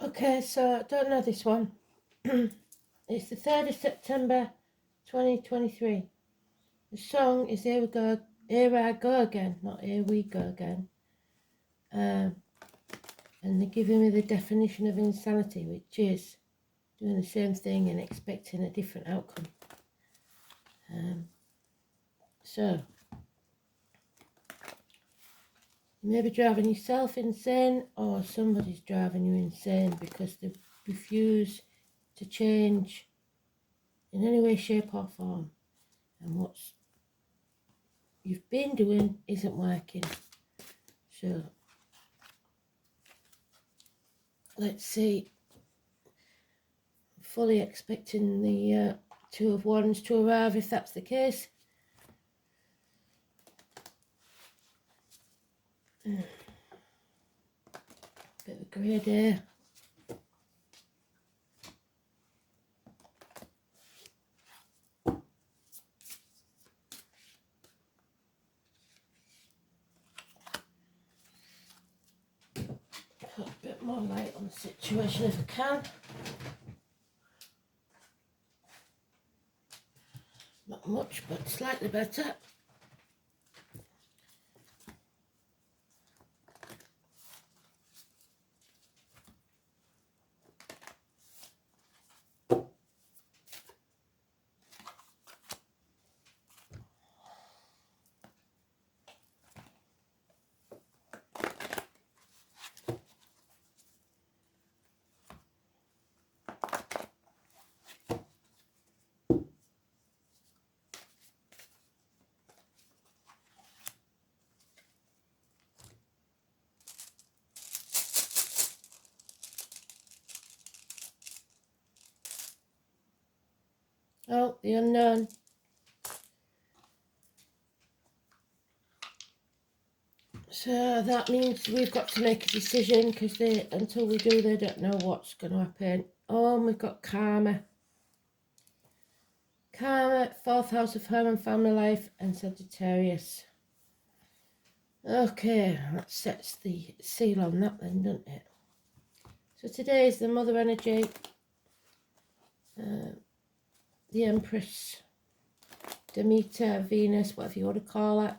Okay, so I don't know this one. It's the 3rd of September 2023. The song is Here I Go Again, not Here We Go Again. And they're giving me the definition of insanity, which is doing the same thing and expecting a different outcome. So, you may be driving yourself insane, or somebody's driving you insane because they refuse to change in any way, shape or form. And what you've been doing isn't working. So, let's see. I'm fully expecting the Two of Wands to arrive if that's the case. Bit of a grey day. Put a bit more light on the situation if I can. Not much, but slightly better. Oh, the unknown. So that means we've got to make a decision because until we do, they don't know what's going to happen. Oh, and we've got karma. Karma, 4th house of home and family life, and Sagittarius. Okay, that sets the seal on that then, doesn't it? So today is the mother energy, the Empress, Demeter, Venus, whatever you want to call it.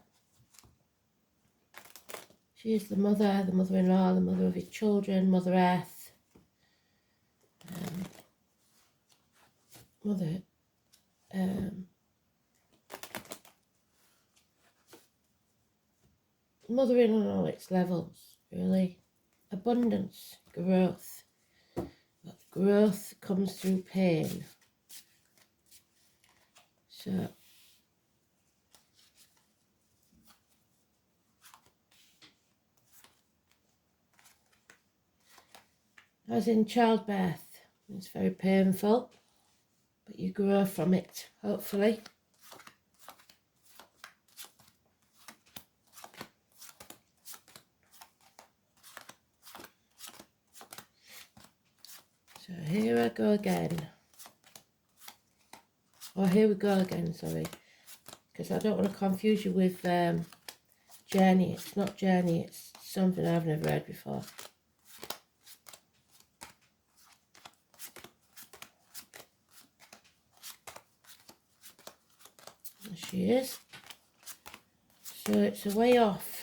She is the mother-in-law, the mother of your children, Mother Earth, mother, mothering on all its levels, really. Abundance, growth, but growth comes through pain. So, as in childbirth, it's very painful, but you grow from it, hopefully. So here I go again. Oh, here we go again, sorry. Because I don't want to confuse you with Journey. It's not Journey, it's something I've never heard before. There she is. So it's a way off.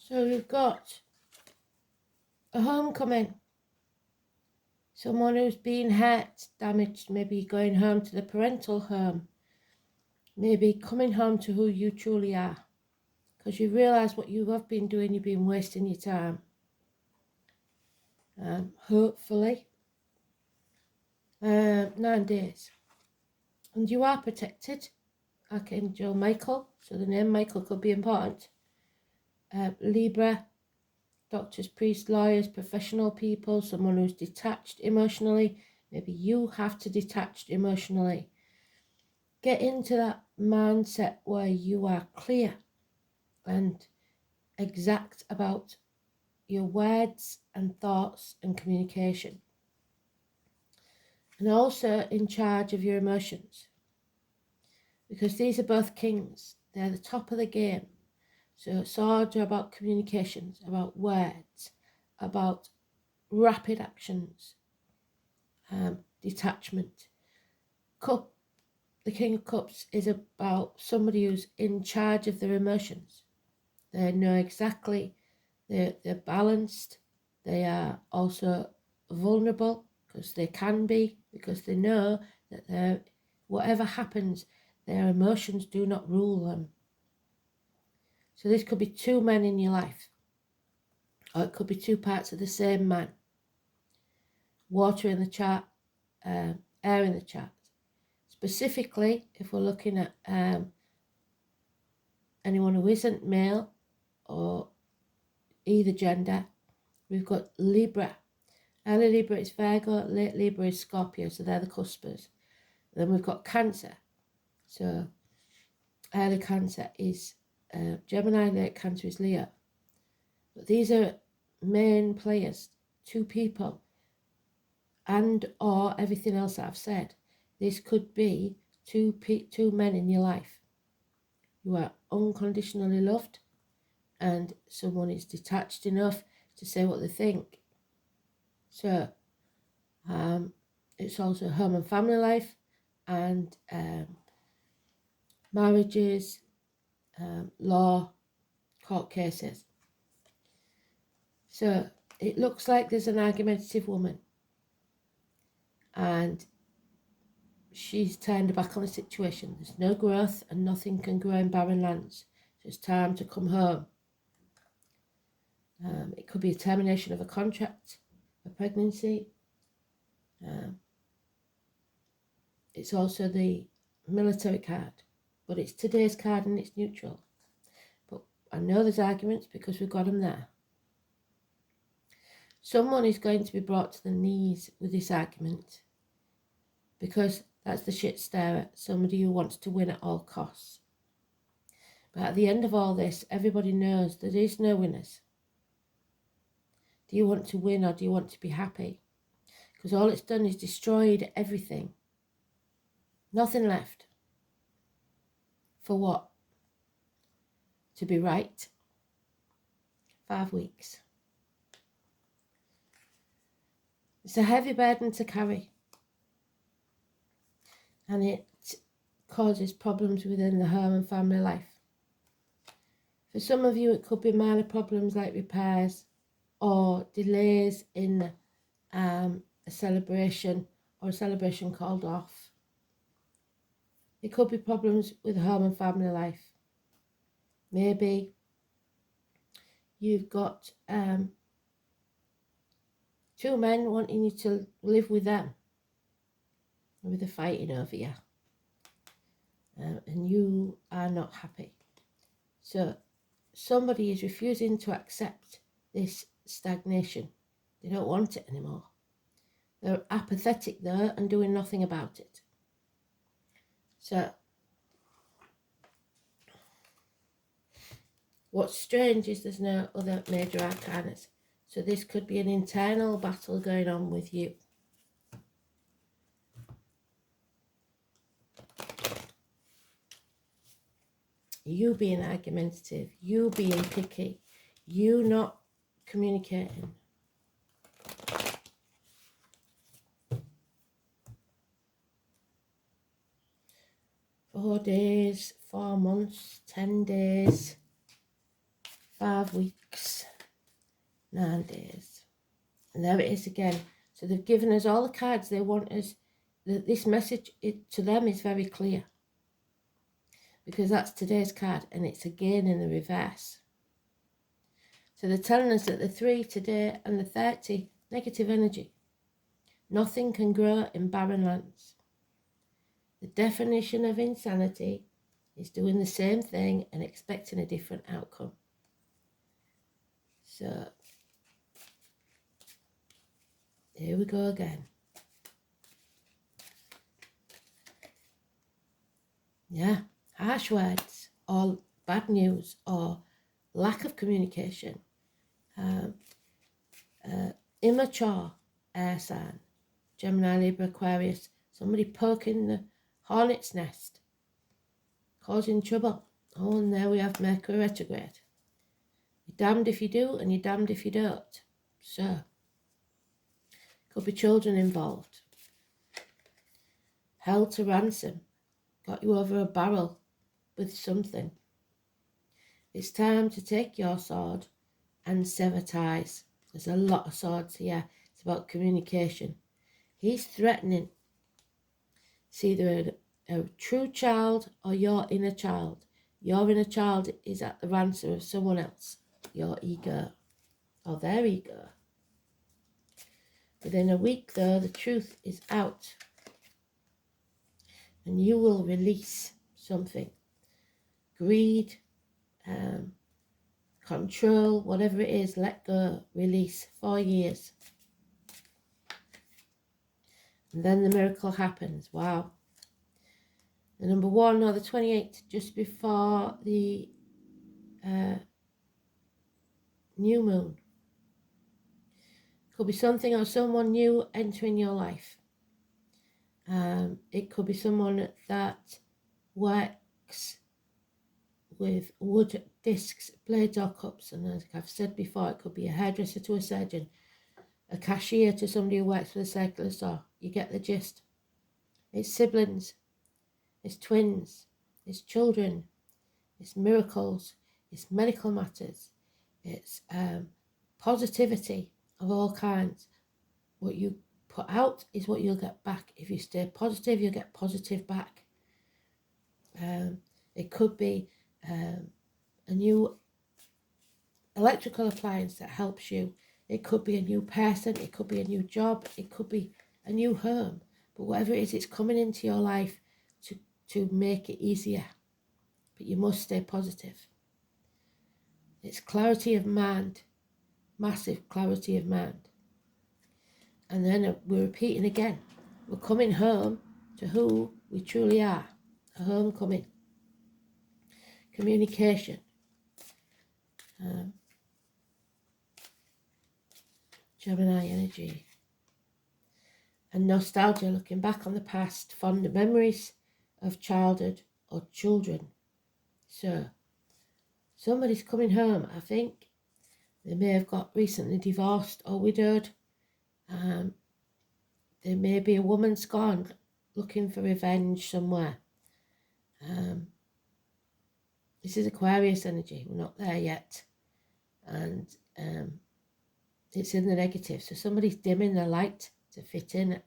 So we've got a homecoming. Someone who's been hurt, damaged, maybe going home to the parental home. Maybe coming home to who you truly are. Because you realise what you have been doing, you've been wasting your time. Hopefully. 9 days. And you are protected. Archangel Michael, so the name Michael could be important. Libra, doctors, priests, lawyers, professional people, someone who's detached emotionally. Maybe you have to detach emotionally. Get into that mindset where you are clear and exact about your words and thoughts and communication. And also in charge of your emotions. Because these are both kings. They're the top of the game. So swords are about communications, about words, about rapid actions, detachment. The King of Cups is about somebody who's in charge of their emotions. They know exactly, they're balanced. They are also vulnerable, because they can be, because they know that whatever happens, their emotions do not rule them. So this could be two men in your life, or it could be two parts of the same man. Water in the chart, air in the chart. Specifically, if we're looking at anyone who isn't male or either gender, we've got Libra. Early Libra is Virgo, late Libra is Scorpio, so they're the cuspers. Then we've got Cancer. So early Cancer is Gemini, late Cancer is Leo. But these are main players, two people, and or everything else that I've said. This could be two men in your life. You are unconditionally loved, and someone is detached enough to say what they think. So it's also home and family life, and marriages, law, court cases. So it looks like there's an argumentative woman, and she's turned her back on the situation. There's no growth, and nothing can grow in barren lands. So it's time to come home. It could be a termination of a contract, a pregnancy. It's also the military card, but it's today's card and it's neutral. But I know there's arguments because we've got them there. Someone is going to be brought to the knees with this argument, because that's the shit stirrer, somebody who wants to win at all costs. But at the end of all this, everybody knows there is no winners. Do you want to win, or do you want to be happy? Because all it's done is destroyed everything. Nothing left. For what? To be right. 5 weeks. It's a heavy burden to carry, and it causes problems within the home and family life. For some of you, it could be minor problems like repairs or delays in a celebration, or a celebration called off. It could be problems with home and family life. Maybe you've got two men wanting you to live with them, with a fighting over you, and you are not happy. So somebody is refusing to accept this stagnation. They don't want it anymore. They're apathetic though, and doing nothing about it. So what's strange is there's no other major arcanas. So this could be an internal battle going on with you. You being argumentative, you being picky, you not communicating. Four days, 4 months, 10 days, 5 weeks, 9 days. And there it is again. So they've given us all the cards they want us. This message to them is very clear, because that's today's card, and it's again in the reverse. So they're telling us that the 3 today and the 30, negative energy. Nothing can grow in barren lands. The definition of insanity is doing the same thing and expecting a different outcome. So Here we go again. Yeah, harsh words or bad news or lack of communication. Immature air sign. Gemini, Libra, Aquarius. Somebody poking the hornet's nest, causing trouble. Oh, and there we have Mercury retrograde. You're damned if you do and you're damned if you don't. So, could be children involved. Held to ransom. Got you over a barrel with something. It's time to take your sword and sever ties. There's a lot of swords here. It's about communication. He's threatening. It's either a true child or your inner child. Your inner child is at the ransom of someone else. Your ego or their ego. Within a week, though, the truth is out. And you will release something. Greed, control, whatever it is, let go, release. 4 years. And then the miracle happens. Wow. The number 1 or the 28th, just before the new moon. Could be something or someone new entering your life. It could be someone that works with wood discs, blades or cups. And as I've said before, it could be a hairdresser to a surgeon, a cashier to somebody who works for the circular store. You get the gist. It's siblings, it's twins, it's children, it's miracles, it's medical matters, it's positivity of all kinds. What you put out is what you'll get back. If you stay positive, you'll get positive back. It could be a new electrical appliance that helps you. It could be a new person. It could be a new job. It could be a new home. But whatever it is, it's coming into your life to make it easier. But you must stay positive. It's clarity of mind. Massive clarity of mind. And then we're repeating again. We're coming home to who we truly are. A homecoming. Communication. Gemini energy. And nostalgia, looking back on the past, fond memories of childhood or children. So, somebody's coming home, I think. They may have got recently divorced or widowed. There may be a woman's gone looking for revenge somewhere. This is Aquarius energy. We're not there yet. And it's in the negative. So somebody's dimming the light to fit in.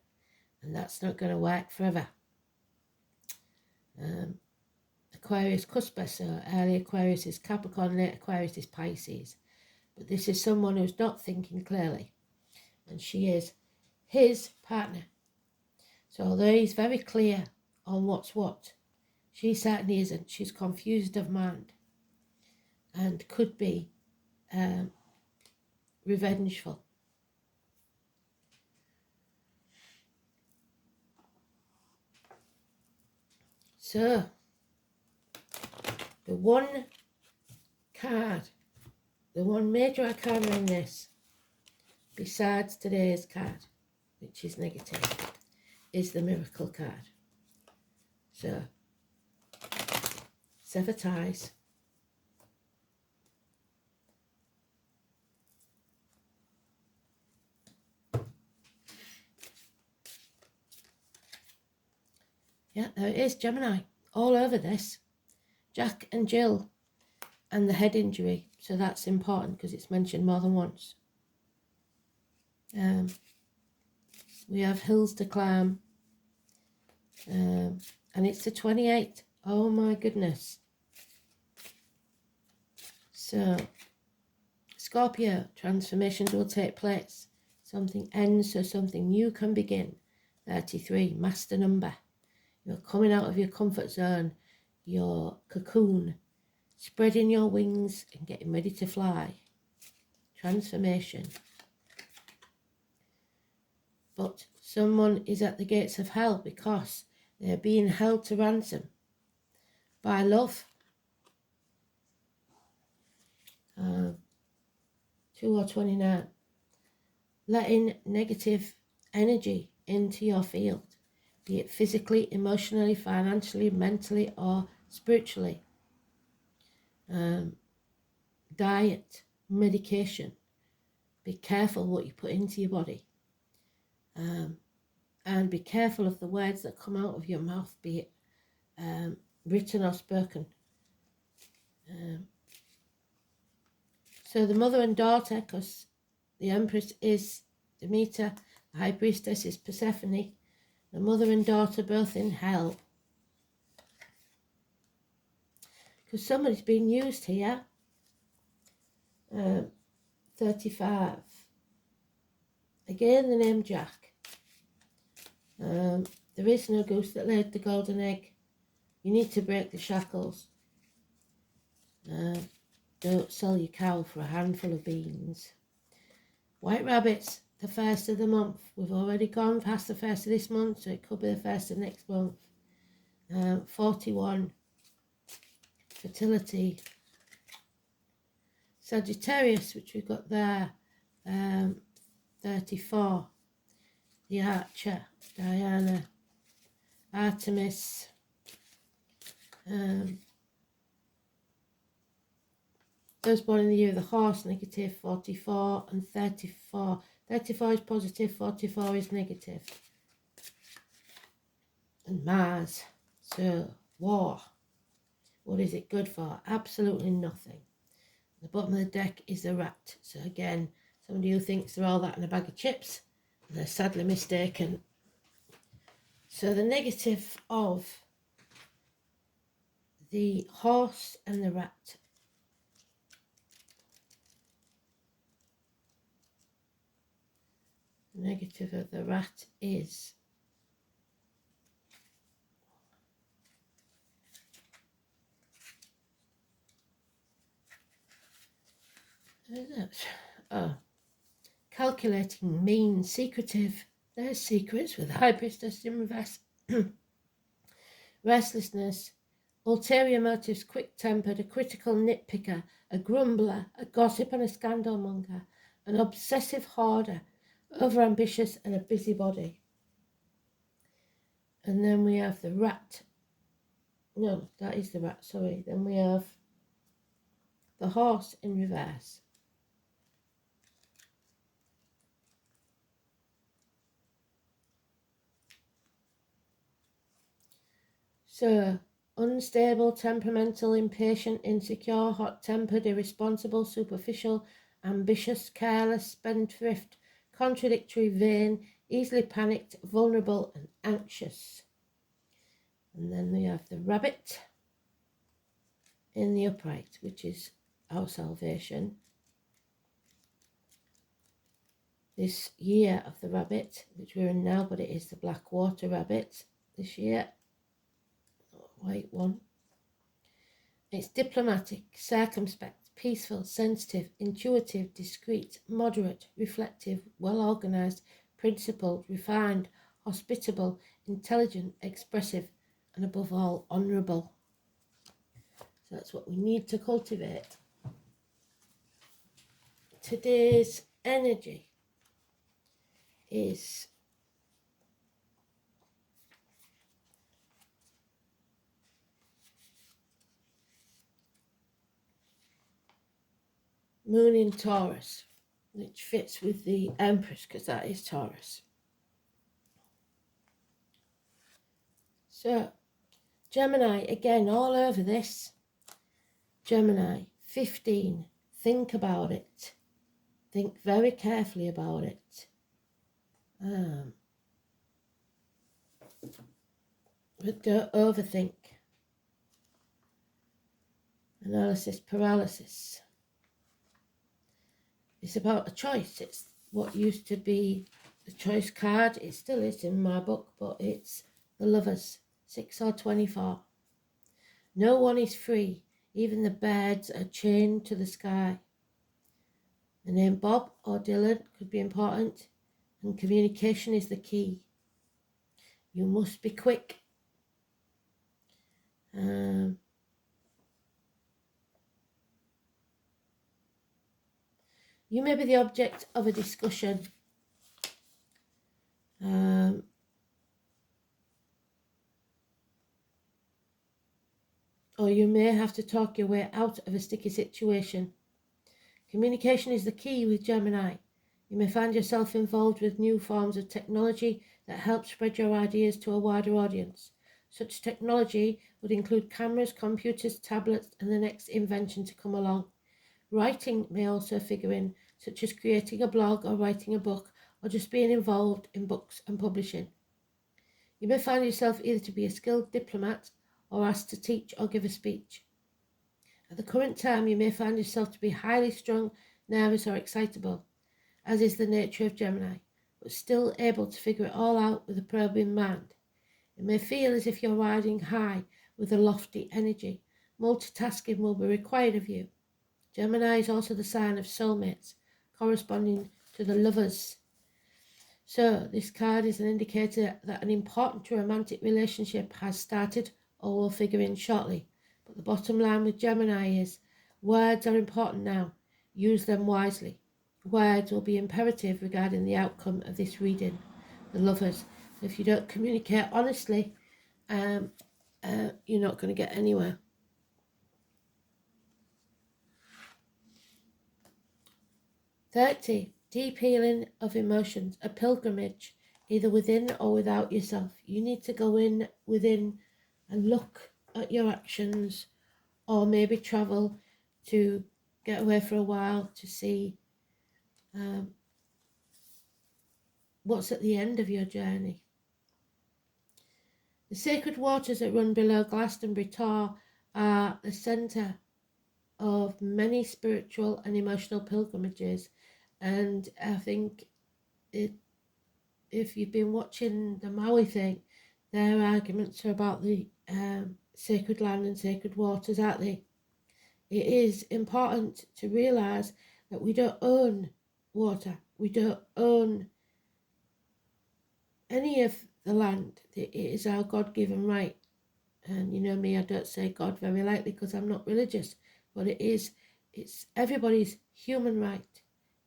And that's not going to work forever. Aquarius cusper. So early Aquarius is Capricorn, late Aquarius is Pisces. But this is someone who's not thinking clearly. And she is his partner. So although he's very clear on what's what, she certainly isn't. She's confused of mind and could be revengeful. So, the one card, the one major arcana in this, besides today's card, which is negative, is the miracle card. So, sever ties. Yeah, there it is, Gemini, all over this. Jack and Jill and the head injury. So that's important because it's mentioned more than once. We have hills to climb. And it's the 28th. Oh my goodness. So, Scorpio, transformations will take place. Something ends so something new can begin. 33, master number. You're coming out of your comfort zone, your cocoon, spreading your wings and getting ready to fly. Transformation. but someone is at the gates of hell because they're being held to ransom by love. 2 or 29. Letting negative energy into your field, be it physically, emotionally, financially, mentally, or spiritually. Diet, medication. Be careful what you put into your body. And be careful of the words that come out of your mouth, be it written or spoken. So the mother and daughter, because the Empress is Demeter, the High Priestess is Persephone, the mother and daughter both in hell. Because somebody's being used here. 35. Again, the name Jack. There is no goose that laid the golden egg. You need to break the shackles. Don't sell your cow for a handful of beans. White rabbits, the first of the month. We've already gone past the first of this month, so it could be the first of next month. 41. Fertility. Sagittarius, which we've got there. 34. The Archer, Diana. Artemis. Those born in the year of the horse, negative. 44 and 34. 34 is positive, 44 is negative. And Mars, so war. What is it good for? Absolutely nothing. The bottom of the deck is the Rat. So again, somebody who thinks they're all that in a bag of chips, they're sadly mistaken. So the negative of the horse and the rat. The negative of the rat is calculating, mean, secretive. There's secrets with High Priestess in reverse. Restlessness, ulterior motives, quick-tempered, a critical nitpicker, a grumbler, a gossip and a scandalmonger, an obsessive hoarder, overambitious and a busybody. And then we have the rat. No, that is the rat, sorry. Then we have the horse in reverse. So, unstable, temperamental, impatient, insecure, hot-tempered, irresponsible, superficial, ambitious, careless, spendthrift, contradictory, vain, easily panicked, vulnerable and anxious. And then we have the rabbit in the upright, which is our salvation. This year of the rabbit, which we're in now, but it is the black water rabbit this year. White one. It's diplomatic, circumspect, peaceful, sensitive, intuitive, discreet, moderate, reflective, well organised, principled, refined, hospitable, intelligent, expressive, and above all, honourable. So that's what we need to cultivate. Today's energy is Moon in Taurus, which fits with the Empress because that is Taurus. So, Gemini, again, all over this. Gemini, 15, think about it. Think very carefully about it. But don't overthink. Analysis paralysis. It's about a choice. It's what used to be the choice card. It still is in my book, but it's the Lovers, 6 or 24. No one is free. Even the birds are chained to the sky. The name Bob or Dylan could be important. and communication is the key. You must be quick. You may be the object of a discussion. Or you may have to talk your way out of a sticky situation. Communication is the key with Gemini. You may find yourself involved with new forms of technology that help spread your ideas to a wider audience. Such technology would include cameras, computers, tablets, and the next invention to come along. Writing may also figure in, such as creating a blog or writing a book, or just being involved in books and publishing. You may find yourself either to be a skilled diplomat or asked to teach or give a speech. At the current time, you may find yourself to be highly strung, nervous, or excitable, as is the nature of Gemini, but still able to figure it all out with a probing mind. It may feel as if you're riding high with a lofty energy. Multitasking will be required of you. Gemini is also the sign of soulmates, corresponding to the lovers. So, this card is an indicator that an important romantic relationship has started or will figure in shortly. But the bottom line with Gemini is, words are important now. Use them wisely. Words will be imperative regarding the outcome of this reading. The lovers. So if you don't communicate honestly, you're not going to get anywhere. "30. Deep healing of emotions, a pilgrimage, either within or without yourself. You need to go within and look at your actions, or maybe travel to get away for a while to see what's at the end of your journey. The sacred waters that run below Glastonbury Tor are the centre of many spiritual and emotional pilgrimages, and I think if you've been watching the Maui thing, their arguments are about the sacred land and sacred waters, aren't they? It is important to realise that we don't own water. We don't own any of the land. It is our God-given right. And you know me, I don't say God very lightly because I'm not religious, but it's everybody's human right.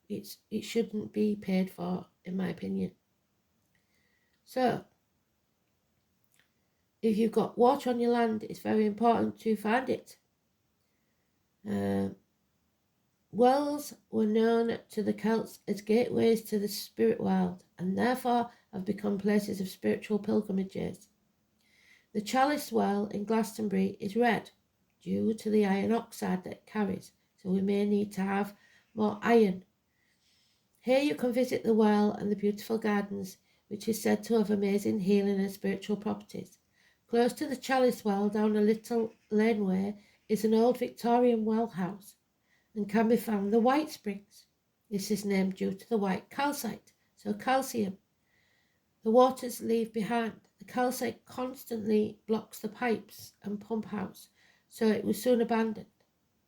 It shouldn't be paid for, in my opinion. So, if you've got water on your land, it's very important to find it. Wells were known to the Celts as gateways to the spirit world, and therefore have become places of spiritual pilgrimages. The chalice well in Glastonbury is red due to the iron oxide that it carries, so we may need to have more iron. Here you can visit the well and the beautiful gardens, which is said to have amazing healing and spiritual properties. Close to the chalice well, down a little laneway, is an old Victorian well house, and can be found the White Springs. This is named due to the white calcite, so calcium. The waters leave behind. The calcite constantly blocks the pipes and pump house, so it was soon abandoned.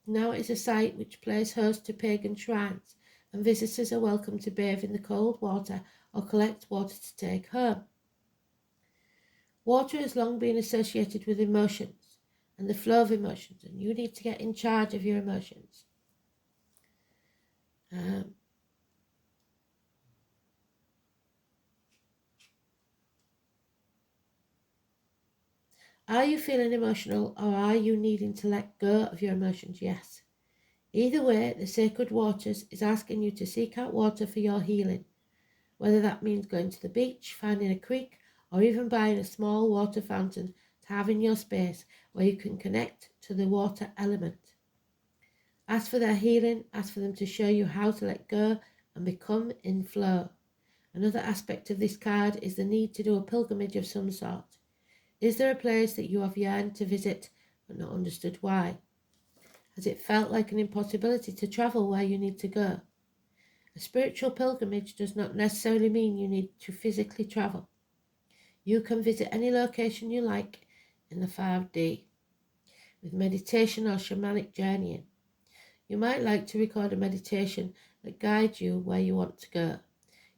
Now it is a site which plays host to pagan shrines, and visitors are welcome to bathe in the cold water or collect water to take home. Water has long been associated with emotions and the flow of emotions, and you need to get in charge of your emotions. Are you feeling emotional, or are you needing to let go of your emotions? Yes. Either way, the sacred waters is asking you to seek out water for your healing, whether that means going to the beach, finding a creek, or even buying a small water fountain to have in your space where you can connect to the water element. Ask for their healing, ask for them to show you how to let go and become in flow. Another aspect of this card is the need to do a pilgrimage of some sort. Is there a place that you have yearned to visit but not understood why? Has it felt like an impossibility to travel where you need to go? A spiritual pilgrimage does not necessarily mean you need to physically travel. You can visit any location you like in the 5D with meditation or shamanic journeying. You might like to record a meditation that guides you where you want to go.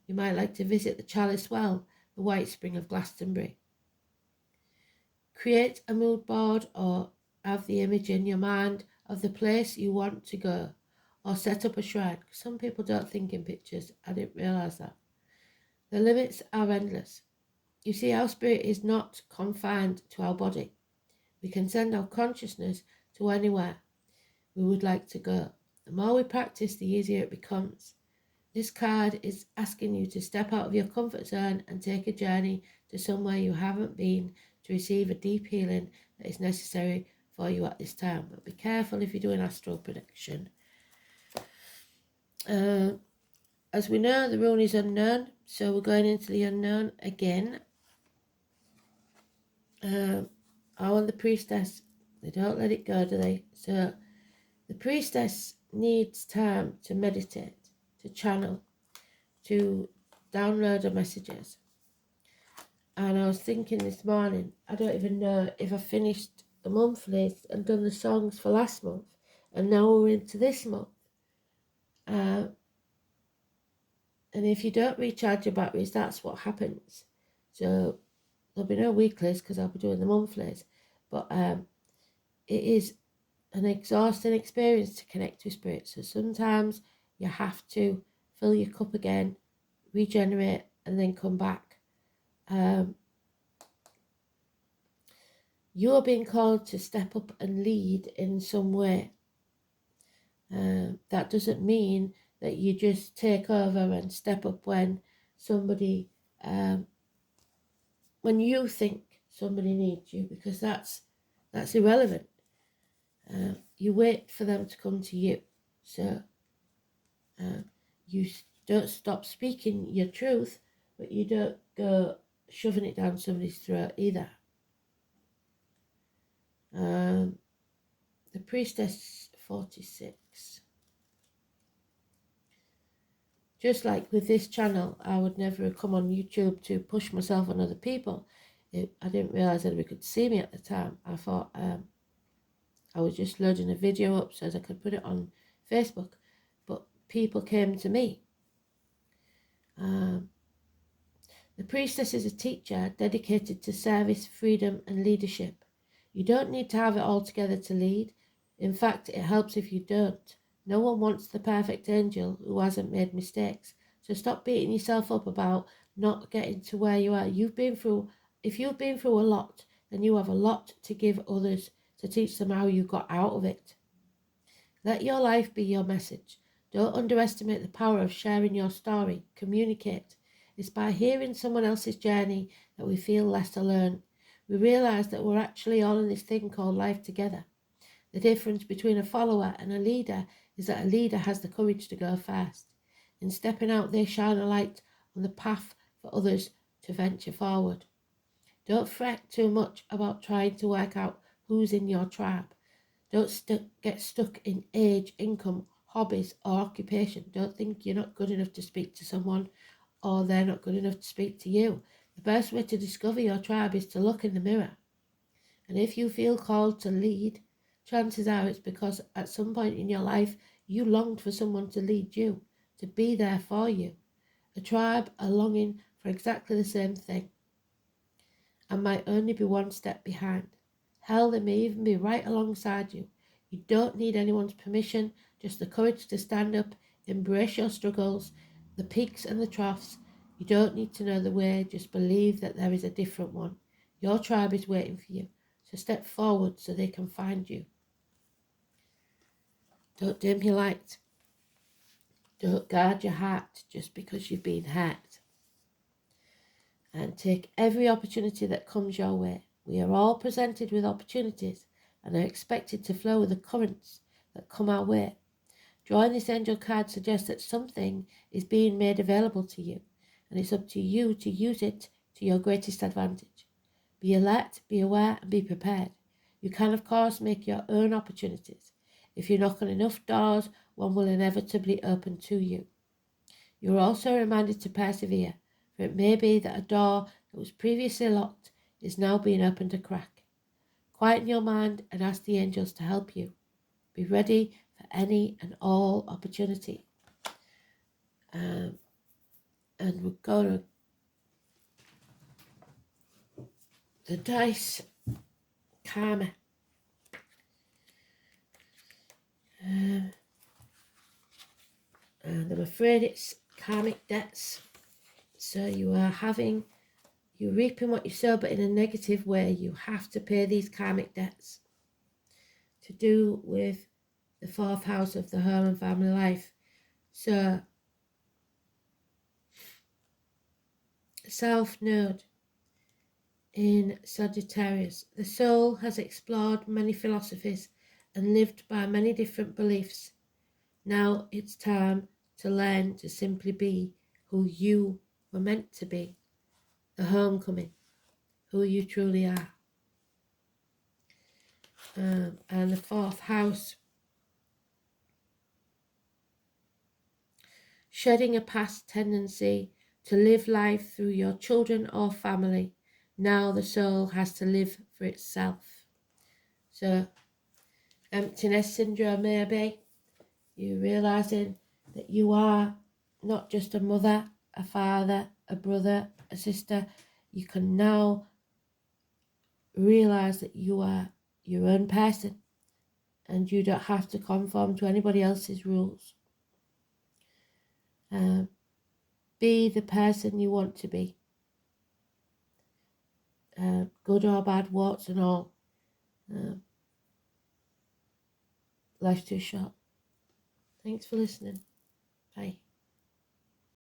You might like to visit the Chalice Well, the White Spring of Glastonbury. Create a mood board or have the image in your mind of the place you want to go, or set up a shrine. Some people don't think in pictures. I didn't realise that. The limits are endless. You see, our spirit is not confined to our body. We can send our consciousness to anywhere we would like to go. The more we practice, the easier it becomes. This card is asking you to step out of your comfort zone and take a journey to somewhere you haven't been to receive a deep healing that is necessary for you at this time. But be careful if you're doing astral projection. As we know, the rune is unknown, so we're going into the unknown again. I want the priestess. They don't let it go, do they? So the priestess needs time to meditate, to channel, to download her messages. And I was thinking this morning, I don't even know if I finished the monthlies and done the songs for last month, and now we're into this month. And if you don't recharge your batteries, that's what happens. So there'll be no weeklies because I'll be doing the monthlies. But it is an exhausting experience to connect with spirit. So sometimes you have to fill your cup again, regenerate, and then come back. You're being called to step up and lead in some way. That doesn't mean that you just take over and step up when somebody, when you think somebody needs you, because that's irrelevant. You wait for them to come to you. So you don't stop speaking your truth, but you don't go shoving it down somebody's throat either. The Priestess 46. Just like with this channel, I would never have come on YouTube to push myself on other people. I didn't realise that we could see me at the time. I thought I was just loading a video up so that I could put it on Facebook. But people came to me. The priestess is a teacher dedicated to service, freedom and leadership. You don't need to have it all together to lead. In fact, it helps if you don't. No one wants the perfect angel who hasn't made mistakes. So stop beating yourself up about not getting to where you are. If you've been through a lot, then you have a lot to give others to teach them how you got out of it. Let your life be your message. Don't underestimate the power of sharing your story. Communicate. It's by hearing someone else's journey that we feel less alone. We realise that we're actually all in this thing called life together. The difference between a follower and a leader is that a leader has the courage to go first. In stepping out, they shine a light on the path for others to venture forward. Don't fret too much about trying to work out who's in your tribe. Don't get stuck in age, income, hobbies or occupation. Don't think you're not good enough to speak to someone or they're not good enough to speak to you. The best way to discover your tribe is to look in the mirror. And if you feel called to lead, chances are it's because at some point in your life you longed for someone to lead you, to be there for you. A tribe are longing for exactly the same thing and might only be one step behind. Hell, they may even be right alongside you. You don't need anyone's permission, just the courage to stand up, embrace your struggles, the peaks and the troughs. You don't need to know the way, just believe that there is a different one. Your tribe is waiting for you, so step forward so they can find you. Don't dim your light. Don't guard your heart just because you've been hurt. And take every opportunity that comes your way. We are all presented with opportunities and are expected to flow with the currents that come our way. Drawing this angel card suggests that something is being made available to you, and it's up to you to use it to your greatest advantage. Be alert, be aware, and be prepared. You can, of course, make your own opportunities. If you knock on enough doors, one will inevitably open to you. You are also reminded to persevere, for it may be that a door that was previously locked is now being opened a crack. Quieten your mind and ask the angels to help you. Be ready for any and all opportunity. And we'll go to the dice karma. And I'm afraid it's karmic debts. So you're reaping what you sow, but in a negative way. You have to pay these karmic debts to do with the fourth house of the home and family life. So, South Node in Sagittarius. The soul has explored many philosophies and lived by many different beliefs. Now it's time to learn to simply be who you were meant to be. The homecoming, who you truly are. And the fourth house, shedding a past tendency to live life through your children or family. Now the soul has to live for itself. So, emptiness syndrome, maybe. You realizing that you are not just a mother, a father, a brother, a sister. You can now realize that you are your own person and you don't have to conform to anybody else's rules. Be the person you want to be. Good or bad, warts and all. Life's too short. Thanks for listening. Bye.